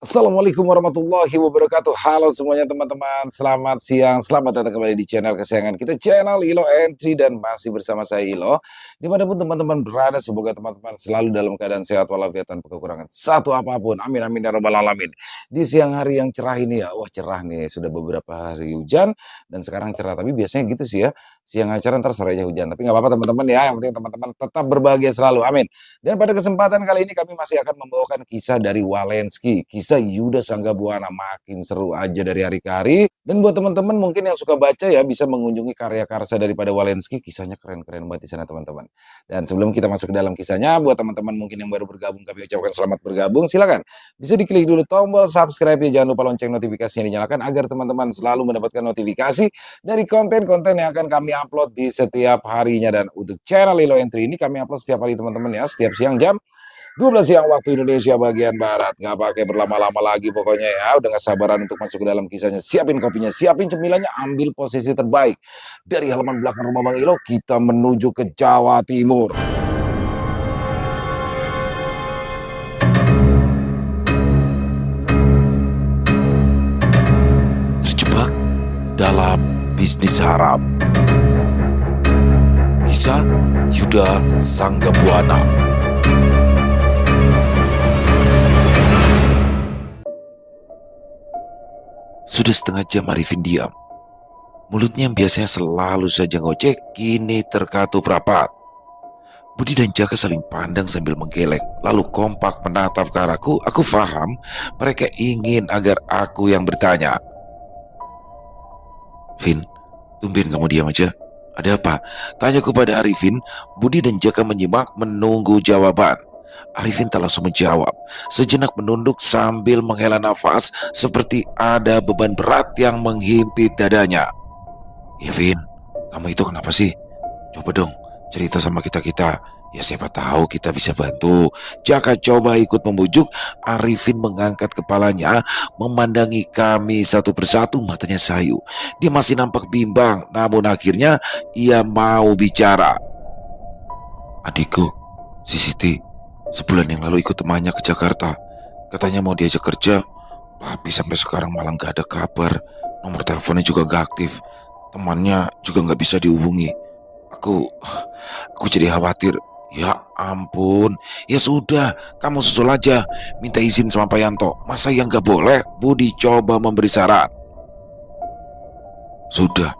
Assalamualaikum warahmatullahi wabarakatuh. Halo semuanya teman-teman, selamat siang, selamat datang kembali di channel kesayangan kita, channel Ilo Entry, dan masih bersama saya Ilo. Dimanapun teman-teman berada, semoga teman-teman selalu dalam keadaan sehat walafiat tanpa kekurangan satu apapun. Amin amin ya rabbal alamin. Di siang hari yang cerah ini ya, wah cerah nih, sudah beberapa hari hujan dan sekarang cerah. Tapi biasanya gitu sih ya, siang hari cerah ntar sorenya hujan. Tapi nggak apa-apa teman-teman ya, yang penting teman-teman tetap berbahagia selalu. Amin. Dan pada kesempatan kali ini kami masih akan membawakan kisah dari Walensky, kisah Yuda Sanggabuana, makin seru aja dari hari ke hari. Dan buat teman-teman mungkin yang suka baca ya bisa mengunjungi karya karsa daripada Walensky, kisahnya keren-keren banget di sana teman-teman. Dan sebelum kita masuk ke dalam kisahnya, buat teman-teman mungkin yang baru bergabung kami ucapkan selamat bergabung. Silakan bisa diklik dulu tombol subscribe ya, jangan lupa lonceng notifikasinya dinyalakan agar teman-teman selalu mendapatkan notifikasi dari konten-konten yang akan kami upload di setiap harinya. Dan untuk channel Lilo Entry ini kami upload setiap hari teman-teman ya, setiap siang jam 12 siang waktu Indonesia bagian Barat. Nggak pakai berlama-lama lagi pokoknya ya. Udah nggak sabaran untuk masuk ke dalam kisahnya. Siapin kopinya, siapin cemilannya, ambil posisi terbaik. Dari halaman belakang rumah Bang Ilo, kita menuju ke Jawa Timur. Terjebak dalam bisnis haram. Kisah Yuda Sanggabuana. Sudah setengah jam Arifin diam. Mulutnya yang biasanya selalu saja ngoceh, kini terkatup rapat. Budi dan Jaka saling pandang sambil menggeleng, lalu kompak menatap ke arahku. Aku paham mereka ingin agar aku yang bertanya. Vin, tumben kamu diam aja. Ada apa? Tanya kepada Arifin. Budi dan Jaka menyimak menunggu jawaban. Arifin tak langsung menjawab. Sejenak menunduk sambil menghela nafas seperti ada beban berat yang menghimpit dadanya. Ya Vin, kamu itu kenapa sih? Coba dong cerita sama kita-kita. Ya siapa tahu kita bisa bantu. Jaka coba ikut membujuk. Arifin mengangkat kepalanya, memandangi kami satu persatu, matanya sayu. Dia masih nampak bimbang, namun akhirnya ia mau bicara. Adikku, si Siti, sebulan yang lalu ikut temannya ke Jakarta. Katanya mau diajak kerja, tapi sampai sekarang malah gak ada kabar. Nomor teleponnya juga gak aktif. Temannya juga gak bisa dihubungi. Aku jadi khawatir. Ya ampun, ya sudah, kamu susul aja. Minta izin sama Pak Yanto. Masa yang gak boleh? Budi coba memberi saran. Sudah,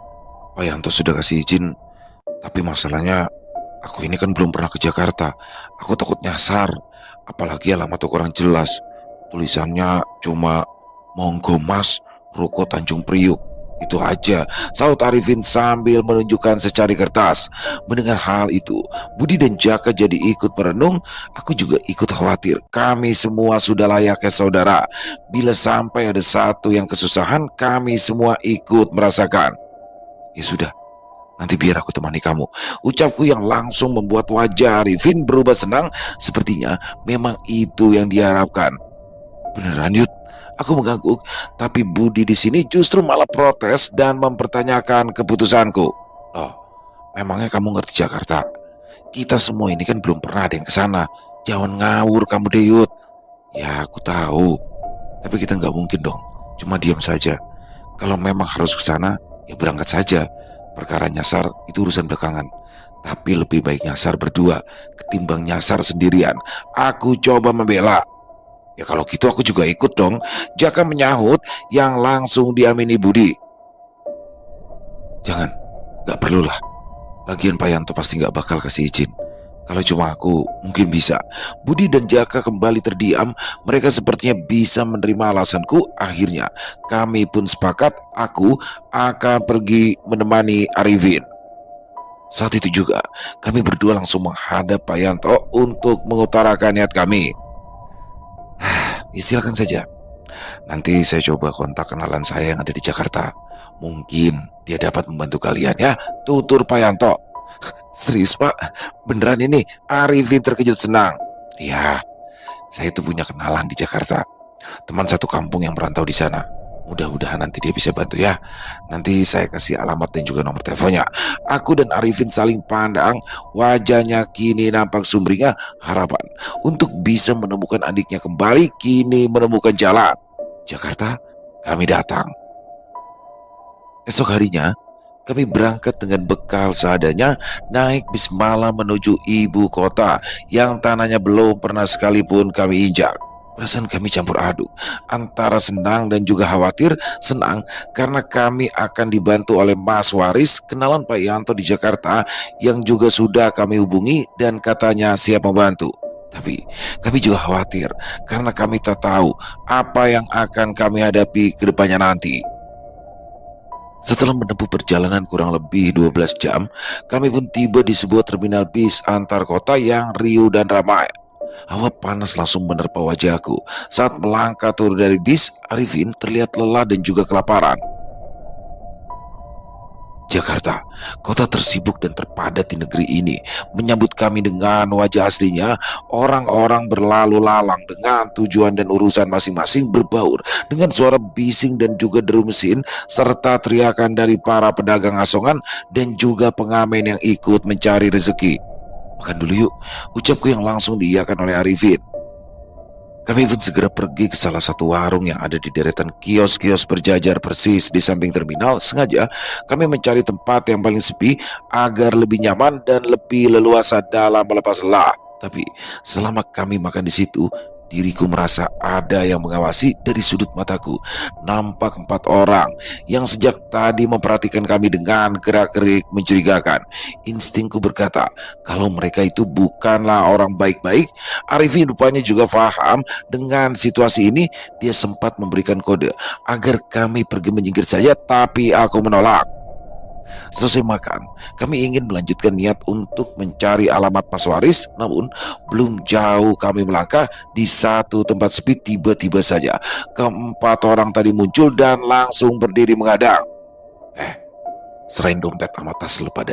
Pak Yanto sudah kasih izin. Tapi masalahnya, aku ini kan belum pernah ke Jakarta. Aku takut nyasar. Apalagi alamatnya kurang jelas. Tulisannya cuma Monggo Mas, Ruko Tanjung Priuk. Itu aja, saut Arifin sambil menunjukkan secari kertas. Mendengar hal itu, Budi dan Jaka jadi ikut merenung. Aku juga ikut khawatir. Kami semua sudah layaknya saudara. Bila sampai ada satu yang kesusahan, kami semua ikut merasakan. Ya sudah, nanti biar aku temani kamu. Ucapku yang langsung membuat wajah Arifin berubah senang. Sepertinya memang itu yang diharapkan. Beneran Yud? Aku mengangguk, tapi Budi di sini justru malah protes dan mempertanyakan keputusanku. Loh, memangnya kamu ngerti Jakarta? Kita semua ini kan belum pernah ada yang kesana. Jangan ngawur kamu deh Yud. Ya aku tahu, tapi kita nggak mungkin dong cuma diam saja. Kalau memang harus kesana, ya berangkat saja. Perkara nyasar itu urusan belakangan. Tapi lebih baik nyasar berdua ketimbang nyasar sendirian. Aku coba membela. Ya kalau gitu aku juga ikut dong. Jaka menyahut yang langsung diamini Budi. Jangan, gak perlulah. Lagian Pak Yanto pasti gak bakal kasih izin. Kalau cuma aku, mungkin bisa. Budi dan Jaka kembali terdiam. Mereka sepertinya bisa menerima alasanku. Akhirnya kami pun sepakat aku akan pergi menemani Arifin. Saat itu juga kami berdua langsung menghadap Pak Yanto untuk mengutarakan niat kami. Silakan saja. Nanti saya coba kontak kenalan saya yang ada di Jakarta. Mungkin dia dapat membantu kalian ya. Tutur Pak Yanto. Serius Pak? Beneran ini? Arifin terkejut senang. Ya, saya itu punya kenalan di Jakarta. Teman satu kampung yang merantau di sana. Mudah-mudahan nanti dia bisa bantu ya. Nanti saya kasih alamat dan juga nomor teleponnya. Aku dan Arifin saling pandang. Wajahnya kini nampak sumringah harapan untuk bisa menemukan adiknya kembali. Kini menemukan jalan. Jakarta, kami datang. Esok harinya, kami berangkat dengan bekal seadanya, naik bis malam menuju ibu kota yang tanahnya belum pernah sekalipun kami injak. Perasaan kami campur aduk antara senang dan juga khawatir. Senang karena kami akan dibantu oleh Mas Waris, kenalan Pak Yanto di Jakarta yang juga sudah kami hubungi dan katanya siap membantu. Tapi kami juga khawatir karena kami tak tahu apa yang akan kami hadapi ke depannya nanti. Setelah menempuh perjalanan kurang lebih 12 jam, kami pun tiba di sebuah terminal bis antar kota yang riuh dan ramai. Hawa panas langsung menerpa wajahku. Saat melangkah turun dari bis, Arifin terlihat lelah dan juga kelaparan. Jakarta, kota tersibuk dan terpadat di negeri ini, menyambut kami dengan wajah aslinya. Orang-orang berlalu lalang dengan tujuan dan urusan masing-masing, berbaur dengan suara bising dan juga deru mesin, serta teriakan dari para pedagang asongan dan juga pengamen yang ikut mencari rezeki. Makan dulu yuk, ucapku yang langsung diiyakan oleh Arifin. Kami pun segera pergi ke salah satu warung yang ada di deretan kios-kios berjajar persis di samping terminal. Sengaja kami mencari tempat yang paling sepi agar lebih nyaman dan lebih leluasa dalam melepas lelah. Tapi selama kami makan di situ, diriku merasa ada yang mengawasi dari sudut mataku. Nampak 4 orang yang sejak tadi memperhatikan kami dengan gerak-gerik mencurigakan. Instingku berkata kalau mereka itu bukanlah orang baik-baik. Arifin rupanya juga paham dengan situasi ini. Dia sempat memberikan kode agar kami pergi menyingkir saja, tapi aku menolak. Selesai makan, kami ingin melanjutkan niat untuk mencari alamat Mas Waris. Namun belum jauh kami melangkah, di satu tempat sepi tiba-tiba saja keempat orang tadi muncul dan langsung berdiri menghadang. Serain dompet sama tas lu pada.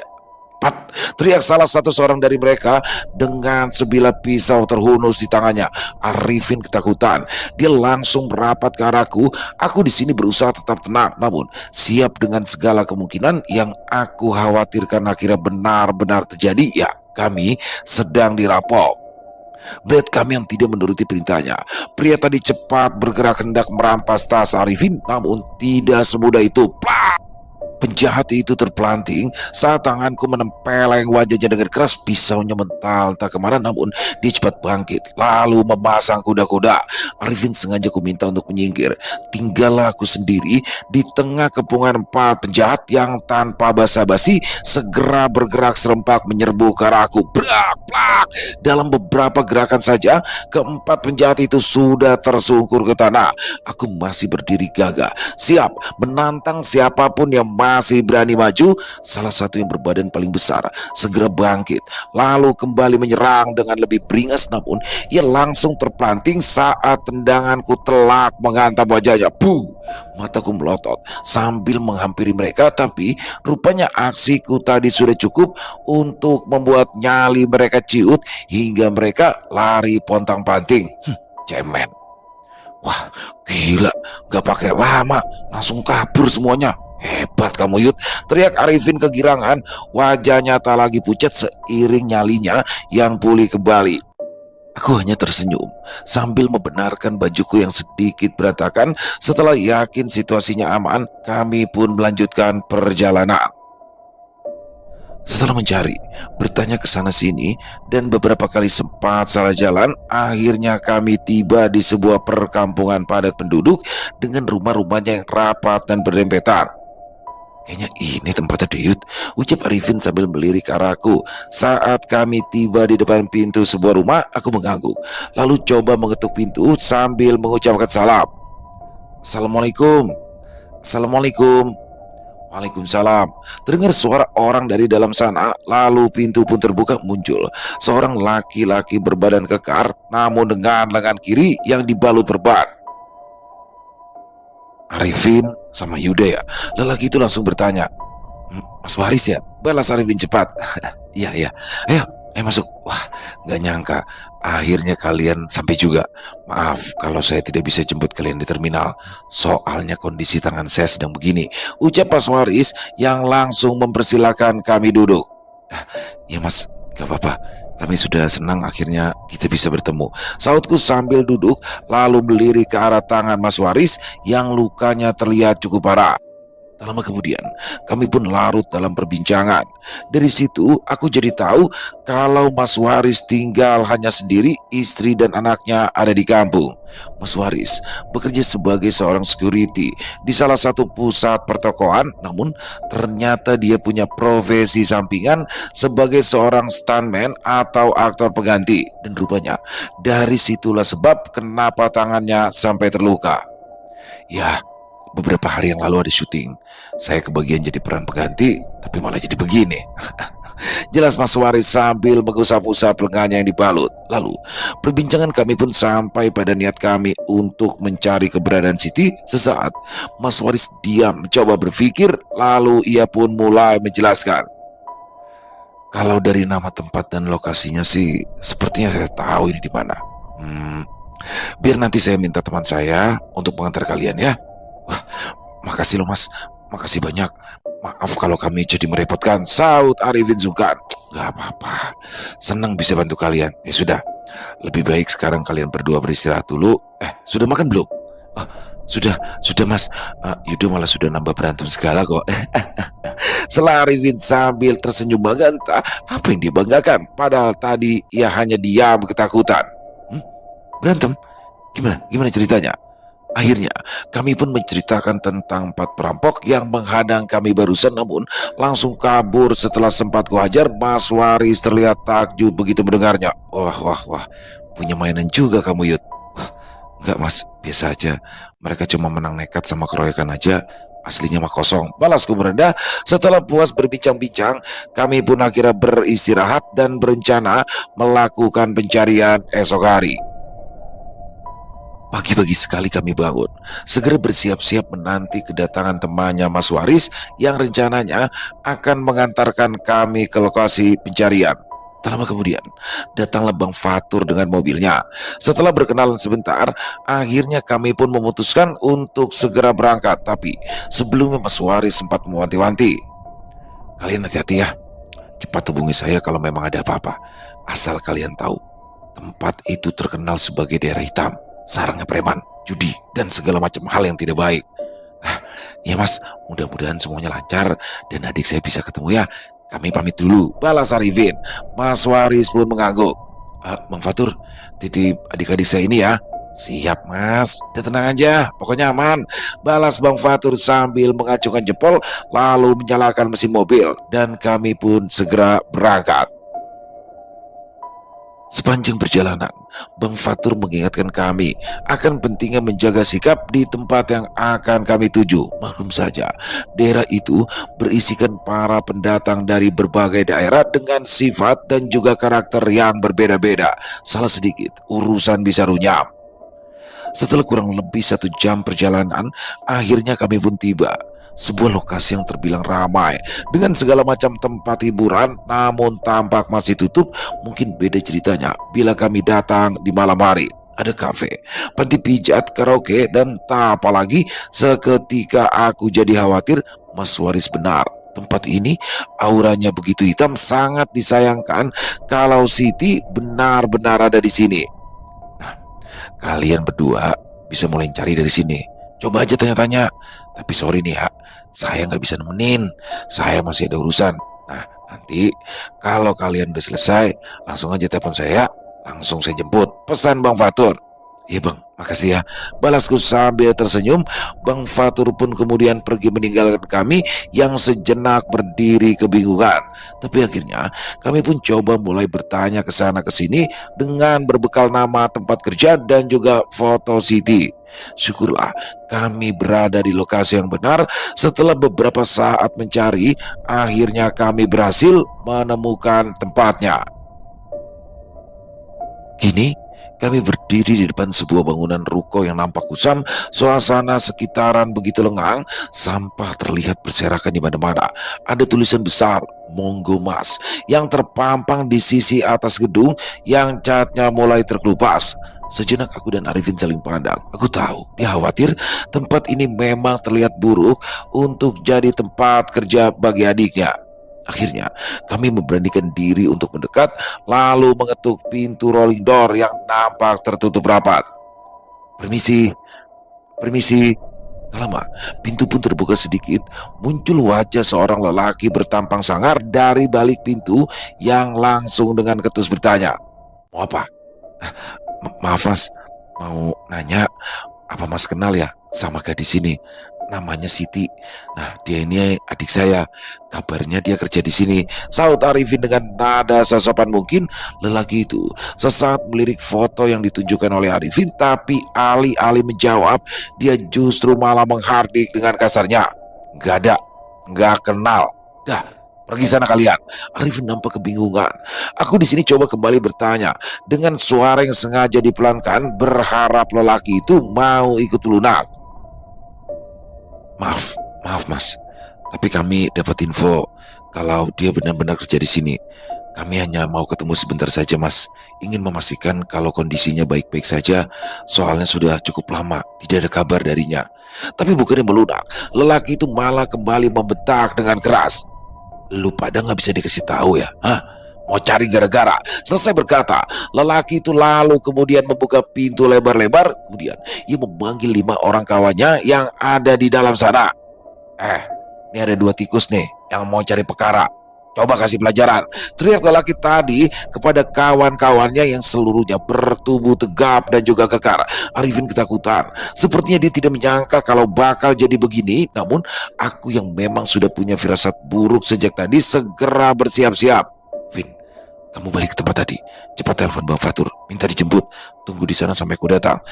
Pat, teriak salah satu seorang dari mereka dengan sebilah pisau terhunus di tangannya. Arifin ketakutan. Dia langsung merapat ke arahku. Aku di sini berusaha tetap tenang, namun siap dengan segala kemungkinan yang aku khawatirkan akhirnya benar-benar terjadi. Ya, kami sedang dirampok. Melihat kami yang tidak menuruti perintahnya, pria tadi cepat bergerak hendak merampas tas Arifin, namun tidak semudah itu. Pak! Penjahat itu terpelanting saat tanganku menempeleng wajahnya dengan keras. Pisaunya mental tak kemana, namun dia cepat bangkit lalu memasang kuda-kuda. Arifin sengaja ku minta untuk menyingkir. Tinggallah aku sendiri di tengah kepungan 4 penjahat yang tanpa basa-basi segera bergerak serempak menyerbu ke arahku. Brak, plak. Dalam beberapa gerakan saja keempat penjahat itu sudah tersungkur ke tanah. Aku masih berdiri gagah, siap menantang siapapun yang masih berani maju. Salah satu yang berbadan paling besar segera bangkit lalu kembali menyerang dengan lebih beringas, namun ia langsung terpelanting saat tendanganku telak menghantam wajahnya. Puh! Mataku melotot sambil menghampiri mereka, tapi rupanya aksiku tadi sudah cukup untuk membuat nyali mereka ciut hingga mereka lari pontang-panting. Cemen. Wah, gila, gak pakai lama langsung kabur semuanya. Hebat kamu, Yud, teriak Arifin kegirangan. Wajahnya tak lagi pucat seiring nyalinya yang pulih kembali. Aku hanya tersenyum sambil membenarkan bajuku yang sedikit berantakan. Setelah yakin situasinya aman, kami pun melanjutkan perjalanan. Setelah mencari, bertanya ke sana sini, dan beberapa kali sempat salah jalan, akhirnya kami tiba di sebuah perkampungan padat penduduk dengan rumah-rumahnya yang rapat dan berdempetan. Kayaknya ini tempatnya Deyut, ucap Arifin sambil melirik ke arahku. Saat kami tiba di depan pintu sebuah rumah, aku mengangguk, lalu coba mengetuk pintu sambil mengucapkan salam. Assalamualaikum. Assalamualaikum. Waalaikumsalam. Terdengar suara orang dari dalam sana, lalu pintu pun terbuka. Muncul seorang laki-laki berbadan kekar, namun dengan lengan kiri yang dibalut perban. Arifin sama Yuda ya? Lelaki itu langsung bertanya. Mas Waris ya? Balas Arifin cepat. Iya, iya. Ayo, Masuk. Wah, nggak nyangka. Akhirnya kalian sampai juga. Maaf kalau saya tidak bisa jemput kalian di terminal. Soalnya kondisi tangan saya sedang begini. Ucap Mas Waris yang langsung mempersilahkan kami duduk. Ah, ya mas, gak apa-apa. Kami sudah senang akhirnya kita bisa bertemu. Sautku sambil duduk lalu melirik ke arah tangan Mas Waris yang lukanya terlihat cukup parah. Tak lama kemudian, kami pun larut dalam perbincangan. Dari situ, aku jadi tahu kalau Mas Waris tinggal hanya sendiri, istri dan anaknya ada di kampung. Mas Waris bekerja sebagai seorang security di salah satu pusat pertokoan, namun ternyata dia punya profesi sampingan sebagai seorang stuntman atau aktor pengganti. Dan rupanya, dari situlah sebab kenapa tangannya sampai terluka. Ya, beberapa hari yang lalu ada syuting. Saya kebagian jadi peran pengganti, tapi malah jadi begini. Jelas Mas Waris sambil mengusap-usap lengannya yang dibalut. Lalu, perbincangan kami pun sampai pada niat kami untuk mencari keberadaan Siti. Sesaat, Mas Waris diam mencoba berpikir, lalu ia pun mulai menjelaskan. Kalau dari nama tempat dan lokasinya sih, sepertinya saya tahu ini di mana. Biar nanti saya minta teman saya untuk mengantar kalian ya. Wah, makasih loh mas, makasih banyak. Maaf kalau kami jadi merepotkan, saut Arifin Sungkan. Gak apa-apa, senang bisa bantu kalian. Ya sudah, lebih baik sekarang kalian berdua beristirahat dulu. Sudah makan belum? Ah, sudah mas. Yudo malah sudah nambah berantem segala kok. Sela Arifin sambil tersenyum bangga, apa yang dibanggakan. Padahal tadi ia hanya diam ketakutan. Berantem? Gimana ceritanya? Akhirnya, kami pun menceritakan tentang 4 perampok yang menghadang kami barusan, namun langsung kabur setelah sempat kuhajar. Mas Waris terlihat takjub begitu mendengarnya. Wah, punya mainan juga kamu, Yud. Wah, enggak mas, biasa aja. Mereka cuma menang nekat sama keroyokan aja. Aslinya mah kosong, balasku merendah. Setelah puas berbincang-bincang, kami pun akhirnya beristirahat dan berencana melakukan pencarian esok hari. Pagi-pagi sekali kami bangun, segera bersiap-siap menanti kedatangan temannya Mas Waris yang rencananya akan mengantarkan kami ke lokasi pencarian. Tak lama kemudian, datanglah Bang Fatur dengan mobilnya. Setelah berkenalan sebentar, akhirnya kami pun memutuskan untuk segera berangkat. Tapi sebelumnya Mas Waris sempat mewanti-wanti. Kalian hati-hati ya, cepat hubungi saya kalau memang ada apa-apa. Asal kalian tahu, tempat itu terkenal sebagai daerah hitam, sarangnya preman, judi, dan segala macam hal yang tidak baik. Ya mas, mudah-mudahan semuanya lancar dan adik saya bisa ketemu ya. Kami pamit dulu, balas Arifin. Mas Waris pun mengangguk. Bang Fatur, titip adik-adik saya ini ya. Siap mas, udah tenang aja, pokoknya aman. Balas Bang Fatur sambil mengacungkan jempol, lalu menyalakan mesin mobil. Dan kami pun segera berangkat. Sepanjang perjalanan, Bang Fatur mengingatkan kami akan pentingnya menjaga sikap di tempat yang akan kami tuju. Maklum saja, daerah itu berisikan para pendatang dari berbagai daerah dengan sifat dan juga karakter yang berbeda-beda. Salah sedikit, urusan bisa runyam. Setelah kurang lebih 1 jam perjalanan, akhirnya kami pun tiba. Sebuah lokasi yang terbilang ramai dengan segala macam tempat hiburan, namun tampak masih tutup. Mungkin beda ceritanya bila kami datang di malam hari. Ada kafe, panti pijat, karaoke, dan tak apalagi seketika aku jadi khawatir Mas Waris benar. Tempat ini auranya begitu hitam, sangat disayangkan kalau Siti benar-benar ada di sini. Kalian berdua bisa mulai cari dari sini. Coba aja tanya-tanya. Tapi sorry nih ya, saya nggak bisa nemenin. Saya masih ada urusan. Nah, nanti kalau kalian udah selesai, langsung aja telepon saya. Langsung saya jemput. Pesan Bang Fatur. Iya bang, makasih ya. Balasku sambil tersenyum. Bang Fatur pun kemudian pergi meninggalkan kami yang sejenak berdiri kebingungan. Tapi akhirnya kami pun coba mulai bertanya ke sana ke sini dengan berbekal nama tempat kerja dan juga foto Siti. Syukurlah kami berada di lokasi yang benar. Setelah beberapa saat mencari, akhirnya kami berhasil menemukan tempatnya. Kini Kami berdiri di depan sebuah bangunan ruko yang nampak kusam, suasana sekitaran begitu lengang, sampah terlihat berserakan di mana-mana. Ada tulisan besar, Monggo Mas, yang terpampang di sisi atas gedung yang catnya mulai terkelupas. Sejenak aku dan Arifin saling pandang. Aku tahu, dia khawatir tempat ini memang terlihat buruk untuk jadi tempat kerja bagi adiknya. Akhirnya, kami memberanikan diri untuk mendekat, lalu mengetuk pintu rolling door yang nampak tertutup rapat. Permisi, permisi. Tak lama, pintu pun terbuka sedikit. Muncul wajah seorang lelaki bertampang sangar dari balik pintu yang langsung dengan ketus bertanya, "Mau apa?" Maaf Mas, mau nanya, apa Mas kenal ya sama gadis ini? Namanya Siti. Nah, dia ini adik saya. Kabarnya dia kerja di sini. Saud Arifin dengan nada sesopan mungkin. Lelaki itu sesaat melirik foto yang ditunjukkan oleh Arifin, tapi alih-alih menjawab, dia justru malah menghardik dengan kasarnya. Gak ada, gak kenal. Dah, pergi sana kalian. Arifin nampak kebingungan. Aku di sini coba kembali bertanya dengan suara yang sengaja dipelankan, berharap lelaki itu mau ikut lunak. Maaf, maaf Mas. Tapi kami dapat info kalau dia benar-benar kerja di sini. Kami hanya mau ketemu sebentar saja Mas. Ingin memastikan kalau kondisinya baik-baik saja. Soalnya sudah cukup lama tidak ada kabar darinya. Tapi bukannya melunak, lelaki itu malah kembali membentak dengan keras. Lu pada nggak bisa dikasih tahu ya? Hah? Mau cari gara-gara? Selesai berkata, lelaki itu lalu kemudian membuka pintu lebar-lebar. Kemudian ia memanggil 5 orang kawannya yang ada di dalam sana. Ini ada 2 tikus nih yang mau cari perkara. Coba kasih pelajaran. Teriak lelaki tadi kepada kawan-kawannya yang seluruhnya bertubuh tegap dan juga kekar. Arifin ketakutan. Sepertinya dia tidak menyangka kalau bakal jadi begini. Namun aku yang memang sudah punya firasat buruk sejak tadi segera bersiap-siap. Vin, kamu balik ke tempat tadi. Cepat telepon Bang Fatur, minta dijemput. Tunggu di sana sampai aku datang.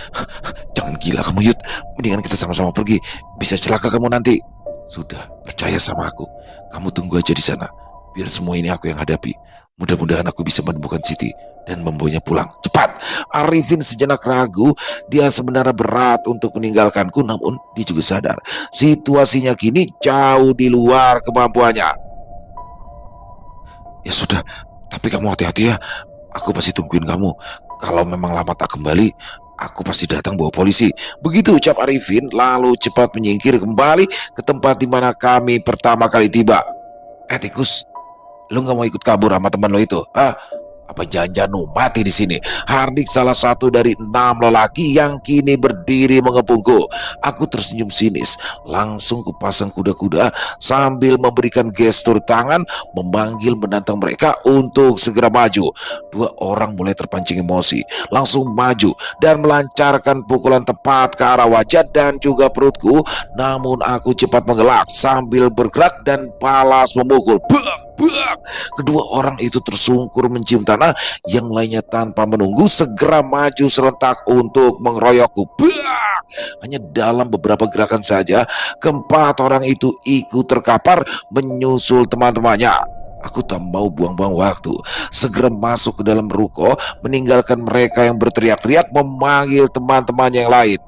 Jangan gila kamu Yud. Mendingan kita sama-sama pergi. Bisa celaka kamu nanti. Sudah, percaya sama aku. Kamu tunggu aja di sana. Biar semua ini aku yang hadapi. Mudah-mudahan aku bisa menemukan Siti dan membawanya pulang. Cepat! Arifin sejenak ragu. Dia sebenarnya berat untuk meninggalkanku. Namun dia juga sadar situasinya kini jauh di luar kemampuannya. Ya sudah, tapi kamu hati-hati ya. Aku pasti tungguin kamu. Kalau memang lama tak kembali, aku pasti datang bawa polisi. Begitu ucap Arifin, lalu cepat menyingkir kembali ke tempat di mana kami pertama kali tiba. Tikus, lu nggak mau ikut kabur sama teman lo itu? Apa jangan-jangan lu mati di sini? Hardik salah satu dari 6 lelaki yang kini berdiri mengepungku. Aku tersenyum sinis, langsung kupasang kuda-kuda sambil memberikan gestur tangan memanggil menantang mereka untuk segera maju. 2 orang mulai terpancing emosi, langsung maju dan melancarkan pukulan tepat ke arah wajah dan juga perutku. Namun aku cepat mengelak sambil bergerak dan balas memukul. Bak! Kedua orang itu tersungkur mencium tanah, yang lainnya tanpa menunggu segera maju serentak untuk mengeroyokku. Bak! Hanya dalam beberapa gerakan saja, keempat orang itu ikut terkapar menyusul teman-temannya. Aku tak mau buang-buang waktu, segera masuk ke dalam ruko, meninggalkan mereka yang berteriak-teriak memanggil teman-teman yang lain.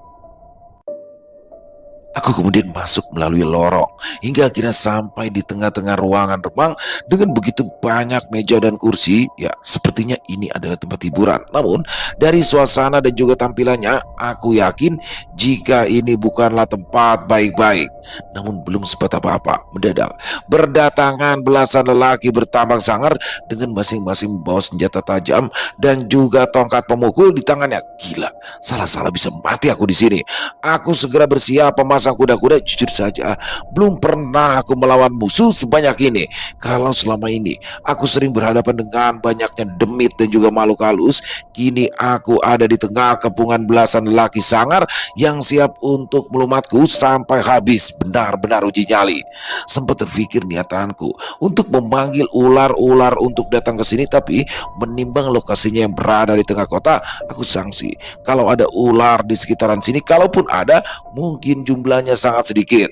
Aku kemudian masuk melalui lorong hingga akhirnya sampai di tengah-tengah ruangan remang dengan begitu banyak meja dan kursi. Ya, sepertinya ini adalah tempat hiburan. Namun dari suasana dan juga tampilannya, aku yakin jika ini bukanlah tempat baik-baik. Namun belum sempat apa-apa, mendadak berdatangan belasan lelaki bertambang sangar dengan masing-masing membawa senjata tajam dan juga tongkat pemukul di tangannya. Gila, salah-salah bisa mati aku di sini. Aku segera bersiap memasang kuda-kuda. Jujur saja, belum pernah aku melawan musuh sebanyak ini. Kalau selama ini aku sering berhadapan dengan banyaknya demit dan juga makhluk halus, kini aku ada di tengah kepungan belasan lelaki sangar yang siap untuk melumatku sampai habis. Benar-benar uji nyali. Sempat terpikir niatanku untuk memanggil ular-ular untuk datang ke sini, tapi menimbang lokasinya yang berada di tengah kota, aku sangsi kalau ada ular di sekitaran sini, kalaupun ada, mungkin jumlahnya sangat sedikit.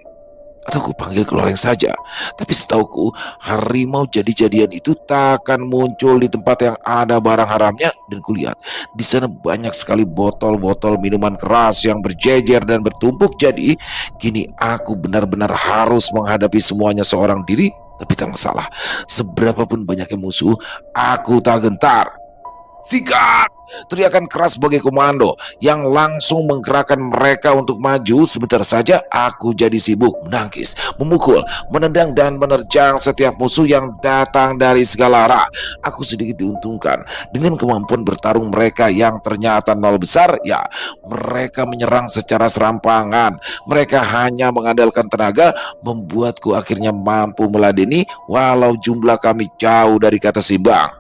Atau ku panggil keloreng saja. Tapi setauku, harimau jadi-jadian itu takkan muncul di tempat yang ada barang haramnya. Dan kulihat di sana banyak sekali botol-botol minuman keras yang berjejer dan bertumpuk. Jadi kini aku benar-benar harus menghadapi semuanya seorang diri. Tapi tak masalah, seberapapun banyaknya musuh, aku tak gentar. Sikat! Teriakan keras sebagai komando yang langsung menggerakkan mereka untuk maju. Sebentar saja aku jadi sibuk menangkis, memukul, menendang dan menerjang setiap musuh yang datang dari segala arah. Aku sedikit diuntungkan dengan kemampuan bertarung mereka yang ternyata nol besar. Ya, mereka menyerang secara serampangan. Mereka hanya mengandalkan tenaga, membuatku akhirnya mampu meladeni walau jumlah kami jauh dari kata seimbang.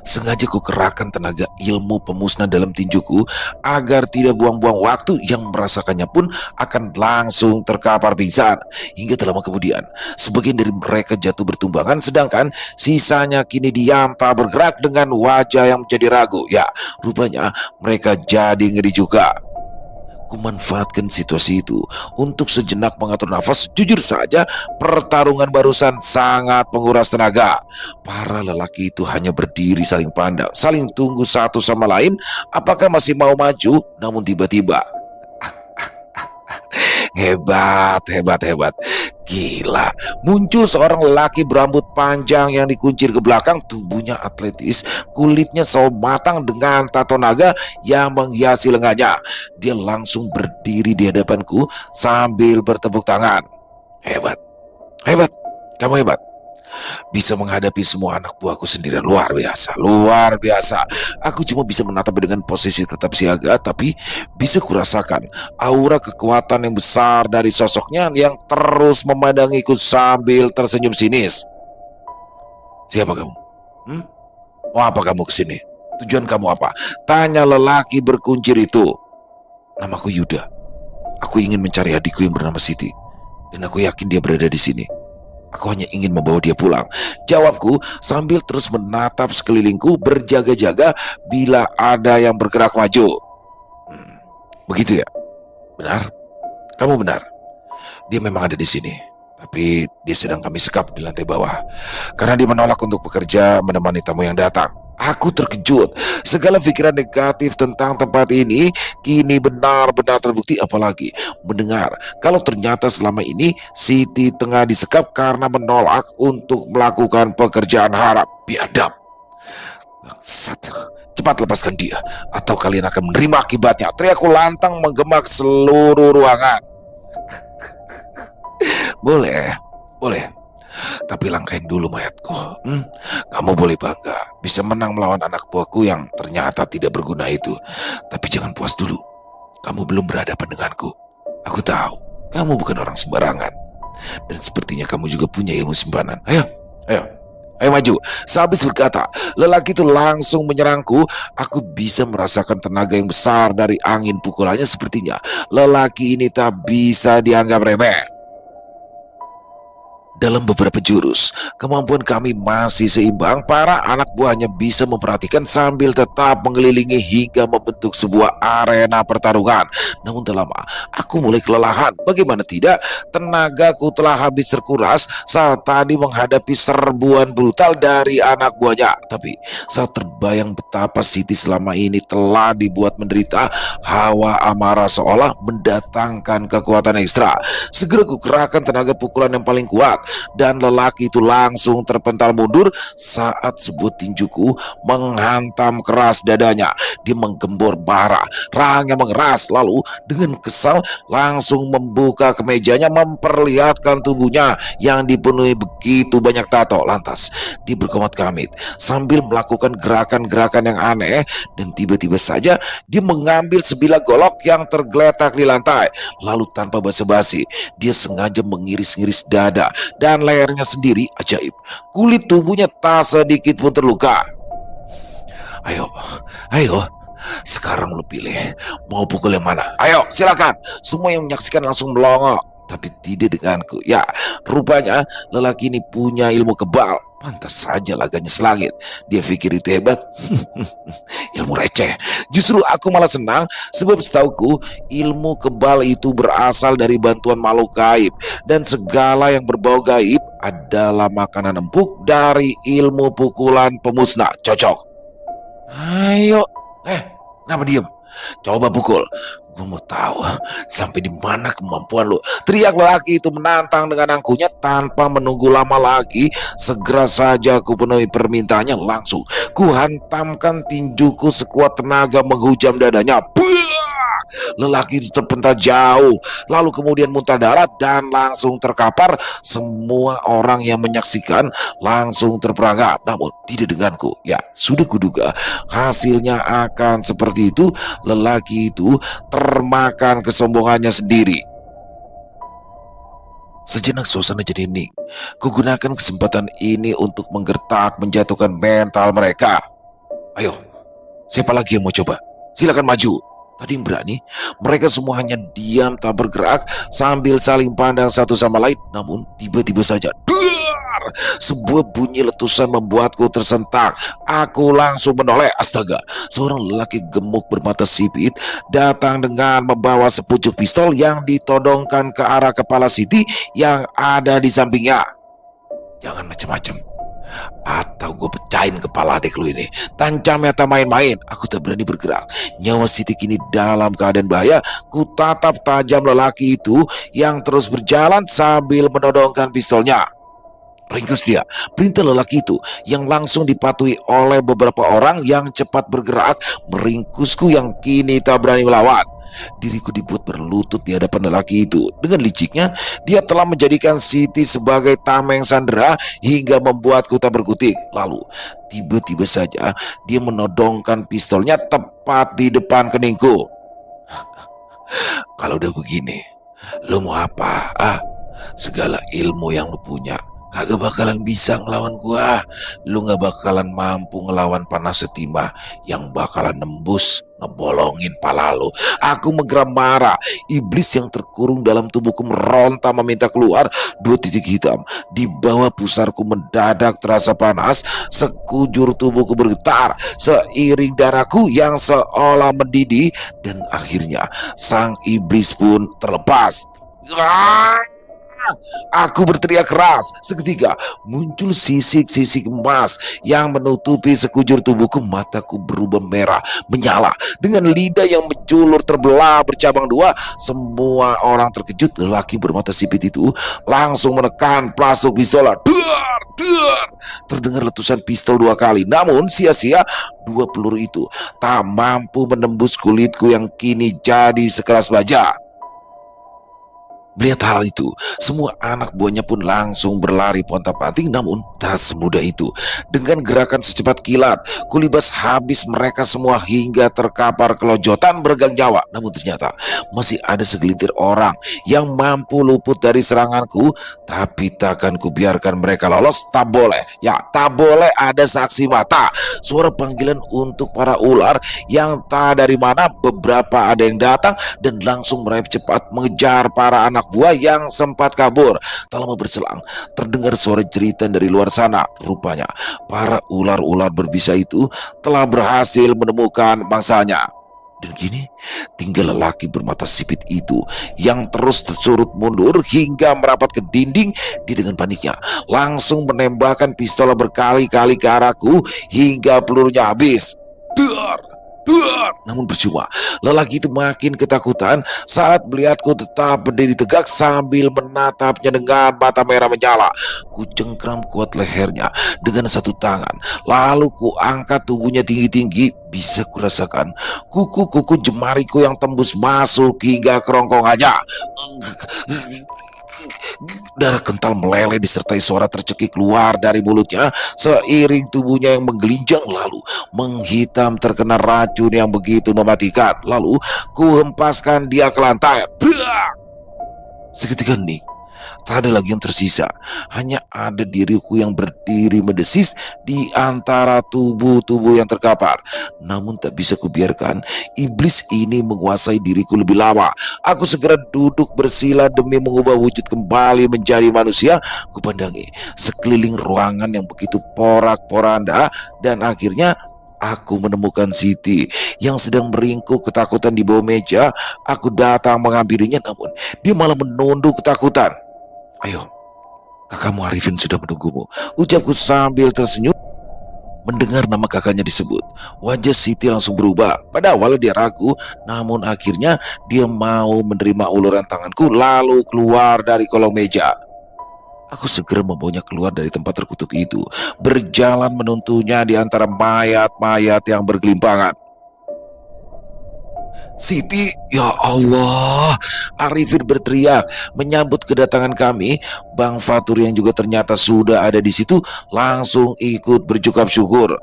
Sengaja ku kerahkan tenaga ilmu pemusnah dalam tinjuku agar tidak buang-buang waktu, yang merasakannya pun akan langsung terkapar pingsan. Hingga tak lama kemudian, sebagian dari mereka jatuh bertumbangan, sedangkan sisanya kini diam tak bergerak dengan wajah yang menjadi ragu. Ya, rupanya mereka jadi ngeri juga. Kumanfaatkan situasi itu untuk sejenak mengatur nafas. Jujur saja, pertarungan barusan sangat menguras tenaga. Para lelaki itu hanya berdiri saling pandang, saling tunggu satu sama lain apakah masih mau maju. Namun tiba-tiba, hebat, hebat, hebat. Gila, muncul seorang lelaki berambut panjang yang dikuncir ke belakang. Tubuhnya atletis, kulitnya sawo matang dengan tato naga yang menghiasi lengannya. Dia langsung berdiri di hadapanku sambil bertepuk tangan. Hebat, hebat, kamu hebat. Bisa menghadapi semua anak buahku sendirian, luar biasa, luar biasa. Aku cuma bisa menatap dengan posisi tetap siaga, tapi bisa kurasakan aura kekuatan yang besar dari sosoknya yang terus memandangiku sambil tersenyum sinis. Siapa kamu? Mau apa kamu kesini? Tujuan kamu apa? Tanya lelaki berkuncir itu. Namaku Yuda. Aku ingin mencari adikku yang bernama Siti, dan aku yakin dia berada di sini. Aku hanya ingin membawa dia pulang, jawabku sambil terus menatap sekelilingku berjaga-jaga bila ada yang bergerak maju. Begitu ya? Benar? Kamu benar. Dia memang ada di sini, tapi dia sedang kami sekap di lantai bawah karena dia menolak untuk bekerja menemani tamu yang datang. Aku terkejut. Segala pikiran negatif tentang tempat ini kini benar-benar terbukti, apalagi mendengar kalau ternyata selama ini Siti tengah disekap karena menolak untuk melakukan pekerjaan haram. Biadab. Bangsat. Cepat lepaskan dia atau kalian akan menerima akibatnya. Teriakku lantang menggemak seluruh ruangan. Boleh, boleh. Tapi langkain dulu mayatku. Kamu boleh bangga bisa menang melawan anak buahku yang ternyata tidak berguna itu. Tapi jangan puas dulu. Kamu belum berhadapan denganku. Aku tahu kamu bukan orang sembarangan, dan sepertinya kamu juga punya ilmu simpanan. Ayo, ayo, ayo maju. Sehabis berkata, lelaki itu langsung menyerangku. Aku bisa merasakan tenaga yang besar dari angin pukulannya. Sepertinya lelaki ini tak bisa dianggap remeh. Dalam beberapa jurus, kemampuan kami masih seimbang. Para anak buahnya bisa memperhatikan sambil tetap mengelilingi hingga membentuk sebuah arena pertarungan. Namun tak lama, aku mulai kelelahan. Bagaimana tidak, tenagaku telah habis terkuras saat tadi menghadapi serbuan brutal dari anak buahnya. Tapi saat terbayang betapa Siti selama ini telah dibuat menderita, hawa amarah seolah mendatangkan kekuatan ekstra. Segera kukerahkan tenaga pukulan yang paling kuat, dan lelaki itu langsung terpental mundur saat sebuah tinjuku menghantam keras dadanya. Dia menggembor marah, rahangnya mengeras, lalu dengan kesal langsung membuka kemejanya memperlihatkan tubuhnya yang dipenuhi begitu banyak tato. Lantas dia berkomat-kamit sambil melakukan gerakan-gerakan yang aneh, dan tiba-tiba saja dia mengambil sebilah golok yang tergeletak di lantai. Lalu tanpa basa-basi, dia sengaja mengiris-ngiris dada dan lehernya sendiri. Ajaib, kulit tubuhnya tak sedikit pun terluka. Ayo, ayo, sekarang lu pilih mau pukul yang mana. Ayo, silakan. Semua yang menyaksikan langsung melongo. tapi tidak denganku. Ya, rupanya lelaki ini punya ilmu kebal. Pantas saja laganya selangit. Dia pikir itu hebat. Ilmu receh. Justru aku malah senang sebab setauku ilmu kebal itu berasal dari bantuan makhluk gaib, dan segala yang berbau gaib adalah makanan empuk dari ilmu pukulan pemusnah. Cocok. Ayo, kenapa diem? Coba pukul. Gue mau tahu sampai di mana kemampuan lu. Teriak lelaki itu menantang dengan angkuhnya tanpa menunggu lama lagi. Segera saja aku penuhi permintaannya langsung. Ku hantamkan tinjuku sekuat tenaga menghujam dadanya. Buah! Lelaki itu terpental jauh, lalu kemudian muntah darah dan langsung terkapar. Semua orang yang menyaksikan langsung terperangkap, namun tidak denganku. Ya, sudah kuduga hasilnya akan seperti itu. Lelaki itu termakan kesombongannya sendiri. Sejenak suasana jadi hening. Kugunakan kesempatan ini untuk menggertak, menjatuhkan mental mereka. Ayo, siapa lagi yang mau coba? Silakan maju. Tadi yang berani, mereka semua hanya diam tak bergerak sambil saling pandang satu sama lain. Namun tiba-tiba saja, duar! Sebuah bunyi letusan membuatku tersentak. Aku langsung menoleh. Astaga, seorang lelaki gemuk bermata sipit datang dengan membawa sepucuk pistol yang ditodongkan ke arah kepala Siti yang ada di sampingnya. Jangan macam-macam, atau gue pecahin kepala adek lu ini. Tancap mata main-main. Aku tak berani bergerak. Nyawa Siti kini dalam keadaan bahaya. Ku tatap tajam lelaki itu yang terus berjalan sambil menodongkan pistolnya. Ringkus dia, perintah lelaki itu yang langsung dipatuhi oleh beberapa orang yang cepat bergerak meringkusku yang kini tak berani melawan. Diriku dibuat berlutut di hadapan lelaki itu. Dengan liciknya, dia telah menjadikan Siti sebagai tameng sandera hingga membuatku tak berkutik. Lalu, tiba-tiba saja dia menodongkan pistolnya tepat di depan keningku. Kalau udah begini, lu mau apa? Segala ilmu yang lu punya kagak bakalan bisa ngelawan gua. Lu gak bakalan mampu ngelawan panas setimah yang bakalan nembus ngebolongin pala lu. Aku menggeram marah. Iblis yang terkurung dalam tubuhku meronta meminta keluar. Dua titik hitam di bawah pusarku mendadak terasa panas. Sekujur tubuhku bergetar seiring darahku yang seolah mendidih. Dan akhirnya sang iblis pun terlepas. Aku berteriak keras. Seketika muncul sisik-sisik emas yang menutupi sekujur tubuhku. Mataku berubah merah menyala. Dengan lidah yang menjulur terbelah bercabang dua. Semua orang terkejut. Lelaki bermata sipit itu langsung menekan plastik pistol. Duar, duar. Terdengar letusan pistol dua kali. Namun sia-sia. Dua peluru itu tak mampu menembus kulitku yang kini jadi sekeras baja. Melihat hal itu, semua anak buahnya pun langsung berlari pontang-panting. Namun tak semudah itu. Dengan gerakan secepat kilat, kulibas habis mereka semua hingga terkapar kelojotan bergang nyawa. Namun ternyata masih ada segelintir orang yang mampu luput dari seranganku. Tapi takkan kubiarkan mereka lolos. Tak boleh, ya tak boleh ada saksi mata. Suara panggilan untuk para ular yang tak dari mana. Beberapa ada yang datang dan langsung merayap cepat mengejar para anak buah yang sempat kabur. Tak lama berselang, terdengar suara jeritan dari luar sana. Rupanya para ular-ular berbisa itu telah berhasil menemukan mangsanya. Dan kini tinggal lelaki bermata sipit itu yang terus tersurut mundur hingga merapat ke dinding. Dia dengan paniknya langsung menembakkan pistol berkali-kali ke arahku hingga pelurunya habis. Dar! Namun percuma. Lelaki itu makin ketakutan saat melihatku tetap berdiri tegak sambil menatapnya dengan mata merah menyala. Ku cengkram kuat lehernya dengan satu tangan, lalu ku angkat tubuhnya tinggi-tinggi. Bisa kurasakan kuku-kuku jemariku yang tembus masuk hingga kerongkongannya. Darah kental meleleh disertai suara tercekik keluar dari mulutnya seiring tubuhnya yang menggelinjang lalu menghitam terkena racun yang begitu mematikan. Lalu ku hempaskan dia ke lantai. Seketika hening, Tak ada lagi yang tersisa, hanya ada diriku yang berdiri mendesis di antara tubuh-tubuh yang terkapar. Namun tak bisa kubiarkan iblis ini menguasai diriku lebih lama. Aku segera duduk bersila demi mengubah wujud kembali menjadi manusia. Kupandangi sekeliling ruangan yang begitu porak-poranda dan akhirnya aku menemukan Siti yang sedang meringkuk ketakutan di bawah meja. Aku datang menghampirinya, namun dia malah menunduk ketakutan. "Ayo, kakakmu Arifin sudah menunggumu," ucapku sambil tersenyum. Mendengar nama kakaknya disebut, wajah Siti langsung berubah. Pada awalnya dia ragu, namun akhirnya dia mau menerima uluran tanganku lalu keluar dari kolong meja. Aku segera membawanya keluar dari tempat terkutuk itu, berjalan menuntunnya di antara mayat-mayat yang bergelimpangan. "Siti, ya Allah!" Arifin berteriak menyambut kedatangan kami. Bang Fatur yang juga ternyata sudah ada di situ langsung ikut bercakap syukur.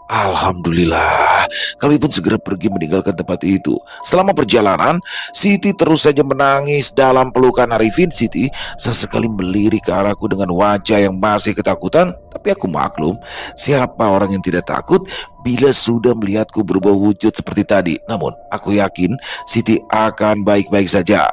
Alhamdulillah, kami pun segera pergi meninggalkan tempat itu. Selama perjalanan, Siti terus saja menangis dalam pelukan Arifin. Siti sesekali melirik ke arahku dengan wajah yang masih ketakutan, tapi aku maklum, siapa orang yang tidak takut bila sudah melihatku berubah wujud seperti tadi. Namun, aku yakin Siti akan baik-baik saja.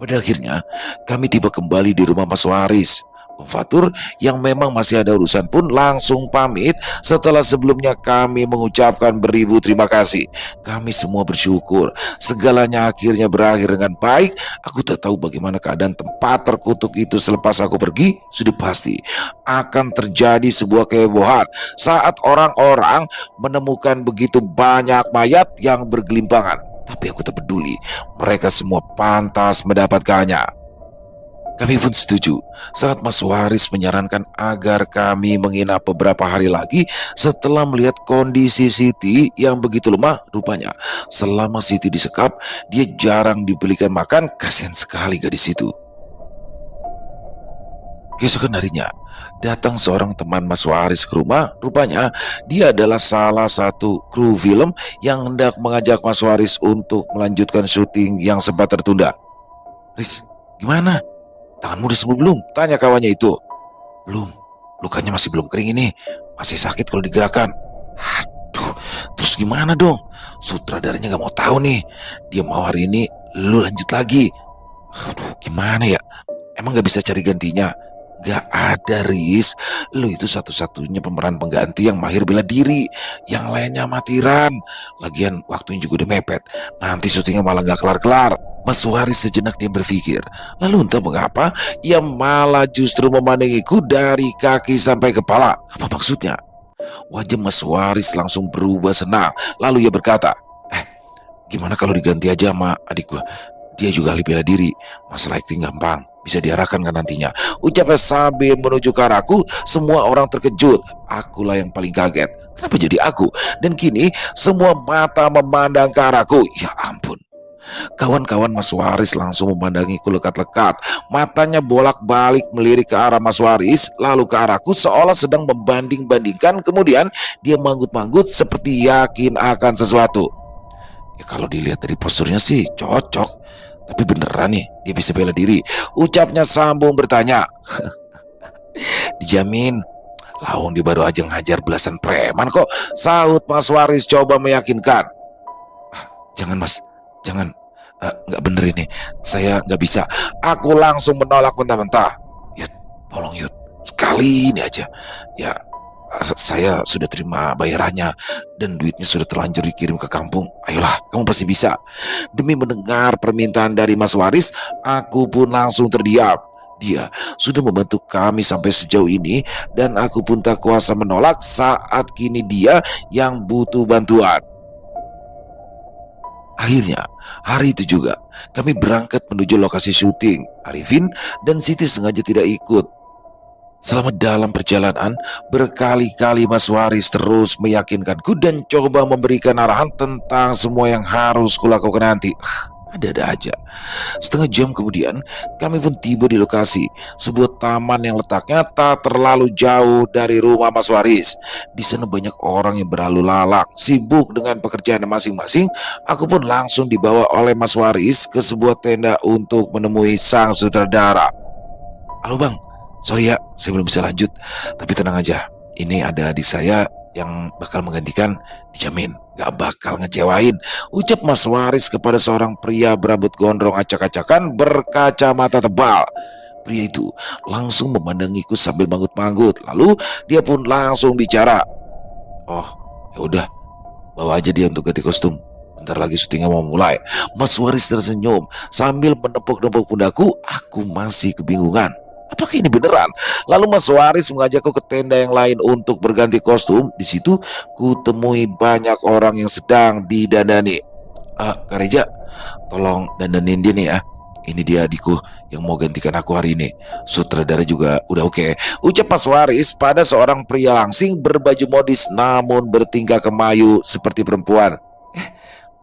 Pada akhirnya, kami tiba kembali di rumah Mas Waris. Bang Fatur yang memang masih ada urusan pun langsung pamit setelah sebelumnya kami mengucapkan beribu terima kasih. Kami semua bersyukur segalanya akhirnya berakhir dengan baik. Aku tak tahu bagaimana keadaan tempat terkutuk itu selepas aku pergi. Sudah pasti akan terjadi sebuah kehebohan saat orang-orang menemukan begitu banyak mayat yang bergelimpangan. Tapi aku tak peduli, mereka semua pantas mendapatkannya. Kami pun setuju saat Mas Waris menyarankan agar kami menginap beberapa hari lagi setelah melihat kondisi Siti yang begitu lemah. Rupanya selama Siti disekap, dia jarang dibelikan makan. Kasihan sekali gadis itu. Keesokan harinya, datang seorang teman Mas Waris ke rumah. Rupanya dia adalah salah satu kru film yang hendak mengajak Mas Waris untuk melanjutkan syuting yang sempat tertunda. "Riz, gimana? Tanganmu udah sembuh belum?" tanya kawannya itu. "Belum, lukanya masih belum kering ini. Masih sakit kalau digerakkan." "Aduh, terus gimana dong? Sutradaranya gak mau tahu nih. Dia mau hari ini lu lanjut lagi." "Aduh, gimana ya? Emang gak bisa cari gantinya?" "Gak ada, Riz. Lu itu satu-satunya pemeran pengganti yang mahir bela diri. Yang lainnya matiran. Lagian waktunya juga udah mepet. Nanti syutingnya malah gak kelar-kelar." Mas Waris sejenak dia berpikir. Lalu entah mengapa ia malah justru memandangiku dari kaki sampai kepala. Apa maksudnya? Wajah Mas Waris langsung berubah senang. Lalu ia berkata, "Gimana kalau diganti aja sama adik gua? Dia juga ahli bela diri. Masalah acting gampang, bisa diarahkan kan nantinya." Ucapnya sambil menuju ke arahku. Semua orang terkejut. Akulah yang paling kaget. Kenapa jadi aku? Dan kini semua mata memandang ke arahku. Ya ampun. Kawan-kawan Mas Waris langsung memandangiku lekat-lekat. Matanya bolak-balik melirik ke arah Mas Waris, lalu ke arahku seolah sedang membanding-bandingkan. Kemudian dia manggut-manggut seperti yakin akan sesuatu. Ya kalau dilihat dari posturnya sih cocok. Tapi beneran nih dia bisa bela diri, ucapnya sambung bertanya. "Dijamin. Lawang dia baru aja ngajar belasan preman kok," sahut Mas Waris coba meyakinkan. "Jangan Mas, jangan. Nggak bener ini. Saya nggak bisa." Aku langsung menolak mentah-mentah. "Yud, tolong Yud. Sekali ini aja. Ya, saya sudah terima bayarannya dan duitnya sudah terlanjur dikirim ke kampung. Ayolah, kamu pasti bisa." Demi mendengar permintaan dari Mas Waris, aku pun langsung terdiam. Dia sudah membantu kami sampai sejauh ini dan aku pun tak kuasa menolak saat kini dia yang butuh bantuan. Akhirnya, hari itu juga kami berangkat menuju lokasi syuting. Arifin dan Siti sengaja tidak ikut. Selama dalam perjalanan, berkali-kali Mas Waris terus meyakinkanku dan coba memberikan arahan tentang semua yang harus kulakukan nanti. Ada-ada aja. Setengah jam kemudian, kami pun tiba di lokasi, sebuah taman yang letaknya tak terlalu jauh dari rumah Mas Waris. Di sana banyak orang yang berlalu lalang, sibuk dengan pekerjaan masing-masing. Aku pun langsung dibawa oleh Mas Waris ke sebuah tenda untuk menemui sang sutradara. Halo bang, sorry ya, saya belum bisa lanjut. Tapi tenang aja, ini ada adik saya yang bakal menggantikan, dijamin gak bakal ngecewain. Ucap Mas Waris kepada seorang pria berambut gondrong acak-acakan berkacamata tebal. Pria itu langsung memandangiku sambil manggut-manggut. Lalu dia pun langsung bicara. Oh, ya udah, bawa aja dia untuk ganti kostum. Bentar lagi syutingnya mau mulai. Mas Waris tersenyum sambil menepuk-nepuk pundaku. Aku masih kebingungan. Apakah ini beneran? Lalu Mas Waris mengajakku ke tenda yang lain untuk berganti kostum. Di situ ku temui banyak orang yang sedang didandani. Kak Reja, tolong dandanin dia nih ya. Ini dia adikku yang mau gantikan aku hari ini. Sutradara juga udah oke. Ucap Mas Waris pada seorang pria langsing berbaju modis namun bertingkah kemayu seperti perempuan.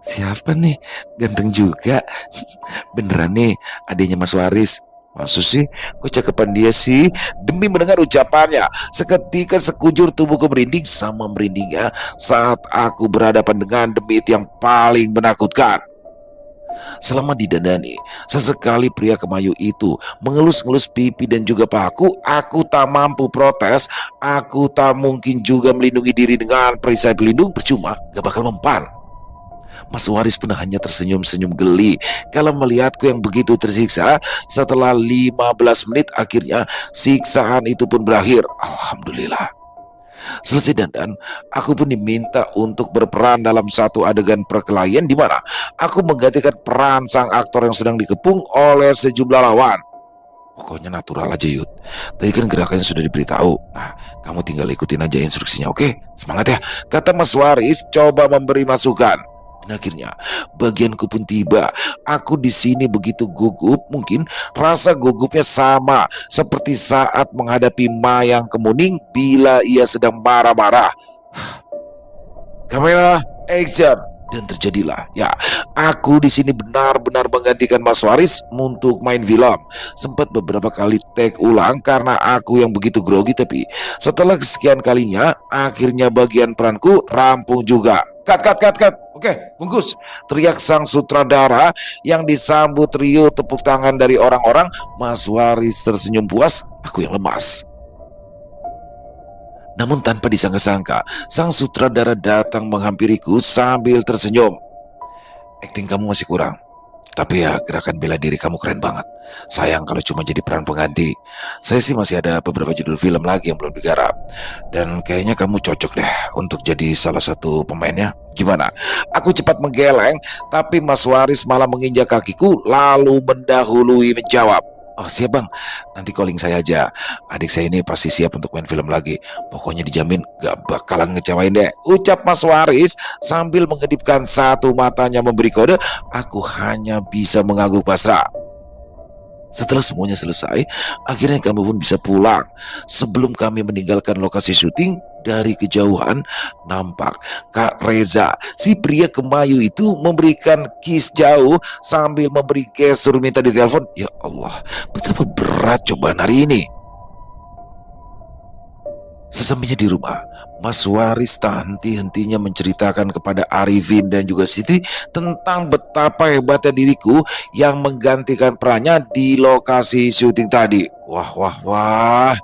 Siapa nih? Ganteng juga. Beneran nih adiknya Mas Waris. Maksud sih, kok cakepan dia sih? Demi mendengar ucapannya, seketika sekujur tubuhku merinding sama merindingnya saat aku berhadapan dengan demit yang paling menakutkan. Selama didandani, sesekali pria kemayu itu mengelus-ngelus pipi dan juga pahaku. Aku tak mampu protes. Aku tak mungkin juga melindungi diri dengan perisai pelindung, percuma, gak bakal mempan. Mas Waris pun hanya tersenyum-senyum geli kalau melihatku yang begitu tersiksa. Setelah 15 menit akhirnya siksaan itu pun berakhir. Alhamdulillah. Selesai dandan, aku pun diminta untuk berperan dalam satu adegan perkelahian di mana aku menggantikan peran sang aktor yang sedang dikepung oleh sejumlah lawan. Pokoknya natural aja Yud. Tadi kan gerakannya sudah diberitahu. Nah, kamu tinggal ikutin aja instruksinya, oke? Semangat ya, kata Mas Waris coba memberi masukan. Dan akhirnya bagianku pun tiba. Aku di sini begitu gugup, mungkin rasa gugupnya sama seperti saat menghadapi Mayang Kemuning bila ia sedang marah-marah. Kamera, action. Dan terjadilah, ya, aku di sini benar-benar menggantikan Mas Waris untuk main film. Sempat beberapa kali take ulang karena aku yang begitu grogi, tapi setelah kesekian kalinya, akhirnya bagian peranku rampung juga. Cut. Oke, bungkus. Teriak sang sutradara yang disambut riuh tepuk tangan dari orang-orang. Mas Waris tersenyum puas, aku yang lemas. Namun tanpa disangka-sangka, sang sutradara datang menghampiriku sambil tersenyum. Akting kamu masih kurang, tapi ya gerakan bela diri kamu keren banget. Sayang kalau cuma jadi peran pengganti. Saya sih masih ada beberapa judul film lagi yang belum digarap. Dan kayaknya kamu cocok deh untuk jadi salah satu pemainnya. Gimana? Aku cepat menggeleng, tapi Mas Waris malah menginjak kakiku lalu mendahului menjawab. Oh siap bang, nanti calling saya aja. Adik saya ini pasti siap untuk main film lagi. Pokoknya dijamin gak bakalan ngecewain deh, ucap Mas Waris sambil mengedipkan satu matanya memberi kode. Aku hanya bisa mengangguk pasrah. Setelah semuanya selesai, akhirnya kami pun bisa pulang. Sebelum kami meninggalkan lokasi syuting, dari kejauhan nampak Kak Reza, si pria kemayu itu memberikan kiss jauh sambil memberi gestur minta ditelepon. Ya Allah, betapa berat cobaan hari ini. Sesampainya di rumah, Mas Waris tak henti-hentinya menceritakan kepada Arifin dan juga Siti tentang betapa hebatnya diriku yang menggantikan perannya di lokasi syuting tadi. Wah,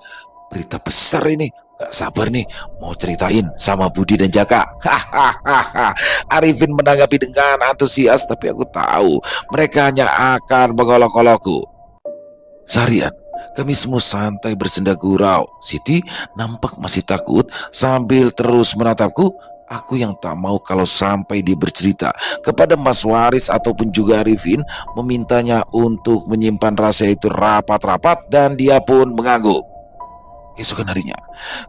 berita besar ini. Gak sabar nih mau ceritain sama Budi dan Jaka. Hahaha. Arifin menanggapi dengan antusias, tapi aku tahu mereka hanya akan mengolok-olokku. Seharian kami semua santai bersenda gurau. Siti nampak masih takut sambil terus menatapku. Aku yang tak mau kalau sampai dia bercerita kepada Mas Waris ataupun juga Arifin, memintanya untuk menyimpan rahasia itu rapat-rapat, dan dia pun mengangguk. Keesokan harinya,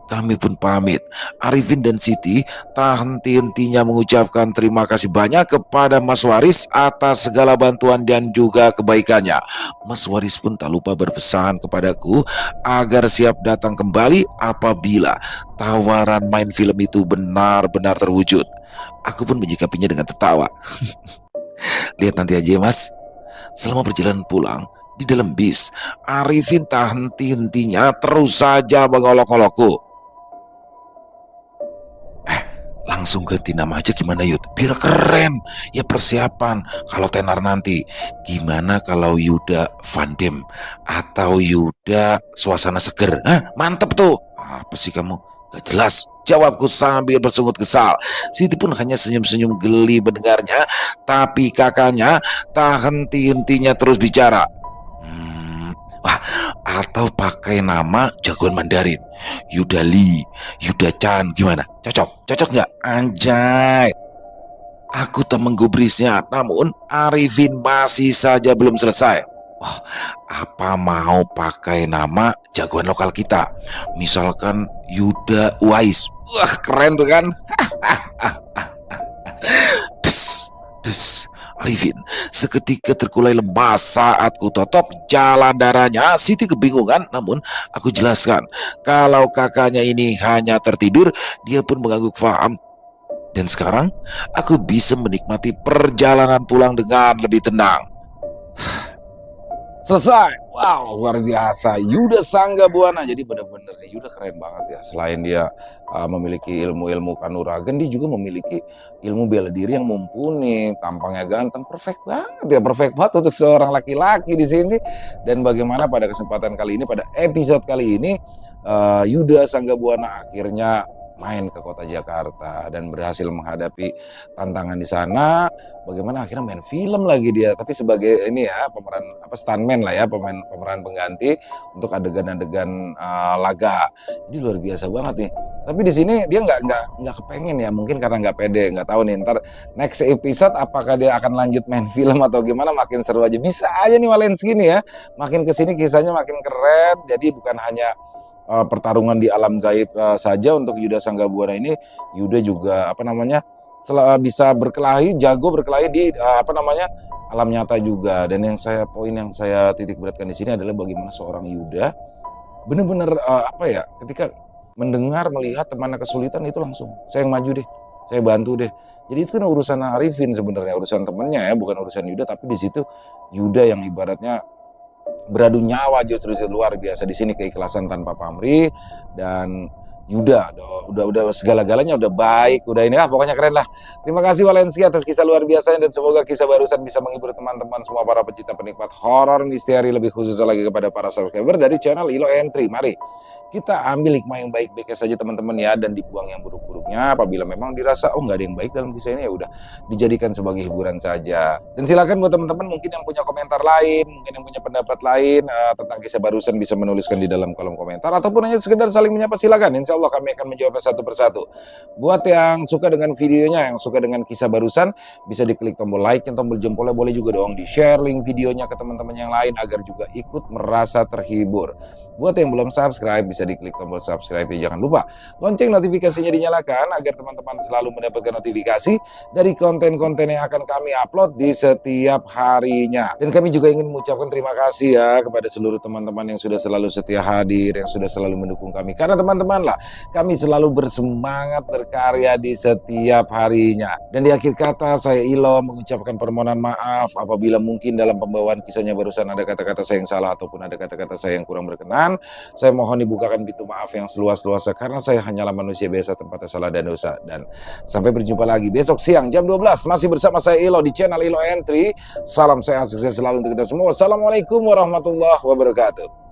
kami pun pamit. Arifin dan Siti tak henti-hentinya mengucapkan terima kasih banyak kepada Mas Waris atas segala bantuan dan juga kebaikannya. Mas Waris pun tak lupa berpesan kepadaku agar siap datang kembali apabila tawaran main film itu benar-benar terwujud. Aku pun menyikapinya dengan tertawa. Lihat nanti aja ya Mas. Selama perjalanan pulang, di dalam bis, Arifin tak henti-hentinya terus saja mengolok-olokku. Langsung ganti nama aja gimana Yud? Biar keren. Ya persiapan. Kalau tenar nanti. Gimana kalau Yuda Vandem? Atau Yuda Suasana Seger? Hah? Mantep tuh. Apa sih kamu? Gak jelas. Jawabku sambil bersungut kesal. Siti pun hanya senyum-senyum geli mendengarnya. Tapi kakaknya tak henti-hentinya terus bicara. Wah, atau pakai nama jagoan Mandarin. Yudali, Yuda-chan, gimana? Cocok? Cocok nggak? Anjay. Aku tak menggubrisnya, namun Arifin masih saja belum selesai. Wah, apa mau pakai nama jagoan lokal kita? Misalkan Yuda Uwais. Wah, keren tuh kan? Des, des. Arifin seketika terkulai lemas saat ku totop jalan darahnya. Siti kebingungan, namun aku jelaskan kalau kakaknya ini hanya tertidur, dia pun mengangguk paham. Dan sekarang aku bisa menikmati perjalanan pulang dengan lebih tenang. Selesai. Wow, luar biasa. Yuda Sanggabuana. Jadi benar-benar Yuda keren banget ya. Selain dia memiliki ilmu-ilmu kanuragan, dia juga memiliki ilmu bela diri yang mumpuni. Tampangnya ganteng, perfect banget ya. Perfect banget untuk seorang laki-laki di sini. Dan bagaimana pada kesempatan kali ini, pada episode kali ini, Yuda Sanggabuana akhirnya main ke kota Jakarta dan berhasil menghadapi tantangan di sana. Bagaimana akhirnya main film lagi dia, tapi sebagai ini ya pemeran stuntman lah ya, pemeran pengganti untuk adegan-adegan laga. Jadi luar biasa banget nih. Tapi di sini dia nggak kepengen ya, mungkin karena nggak pede, nggak tahu nih ntar next episode apakah dia akan lanjut main film atau gimana. Makin seru aja, bisa aja nih Walensky nih ya, makin kesini kisahnya makin keren. Jadi bukan hanya pertarungan di alam gaib saja untuk Yuda Sanggabuana ini. Yuda juga bisa berkelahi, jago berkelahi di alam nyata juga. Dan poin yang saya titik beratkan di sini adalah bagaimana seorang Yuda benar-benar ketika mendengar melihat temannya kesulitan itu langsung saya yang maju deh, saya bantu deh. Jadi itu kan urusan Arifin sebenarnya, urusan temennya ya, bukan urusan Yuda. Tapi di situ Yuda yang ibaratnya beradu nyawa justru luar biasa di sini, keikhlasan tanpa pamrih. Dan Yuda udah segala-galanya udah baik, udah ini pokoknya keren lah. Terima kasih Walensky atas kisah luar biasanya, dan semoga kisah barusan bisa menghibur teman-teman semua para pecinta penikmat horor misteri, lebih khususnya lagi kepada para subscriber dari channel Ilo Entry. Mari kita ambil hikmah yang baik-baiknya saja teman-teman ya, dan dibuang yang buruk-buruknya. Apabila memang dirasa nggak ada yang baik dalam kisah ini, ya udah dijadikan sebagai hiburan saja. Dan silakan buat teman-teman mungkin yang punya komentar lain, mungkin yang punya pendapat lain tentang kisah barusan, bisa menuliskan di dalam kolom komentar, ataupun hanya sekedar saling menyapa, silakan. Insya Allah kami akan menjawabnya satu persatu. Buat yang suka dengan videonya, yang suka dengan kisah barusan, bisa diklik tombol like, tombol jempolnya, boleh juga dong di share link videonya ke teman-teman yang lain agar juga ikut merasa terhibur. Buat yang belum subscribe, bisa diklik tombol subscribe ya. Jangan lupa lonceng notifikasinya dinyalakan agar teman-teman selalu mendapatkan notifikasi dari konten-konten yang akan kami upload di setiap harinya. Dan kami juga ingin mengucapkan terima kasih ya kepada seluruh teman-teman yang sudah selalu setia hadir, yang sudah selalu mendukung kami. Karena teman-teman lah, kami selalu bersemangat berkarya di setiap harinya. Dan di akhir kata, saya Ilo mengucapkan permohonan maaf apabila mungkin dalam pembawaan kisahnya barusan ada kata-kata saya yang salah ataupun ada kata-kata saya yang kurang berkenan. Saya mohon dibukakan pintu maaf yang seluas-luasnya, karena saya hanyalah manusia biasa, tempatnya salah dan dosa. Dan sampai berjumpa lagi besok siang jam 12 masih bersama saya Ilo di channel Ilo Entry. Salam sehat, sukses selalu untuk kita semua. Wassalamualaikum warahmatullahi wabarakatuh.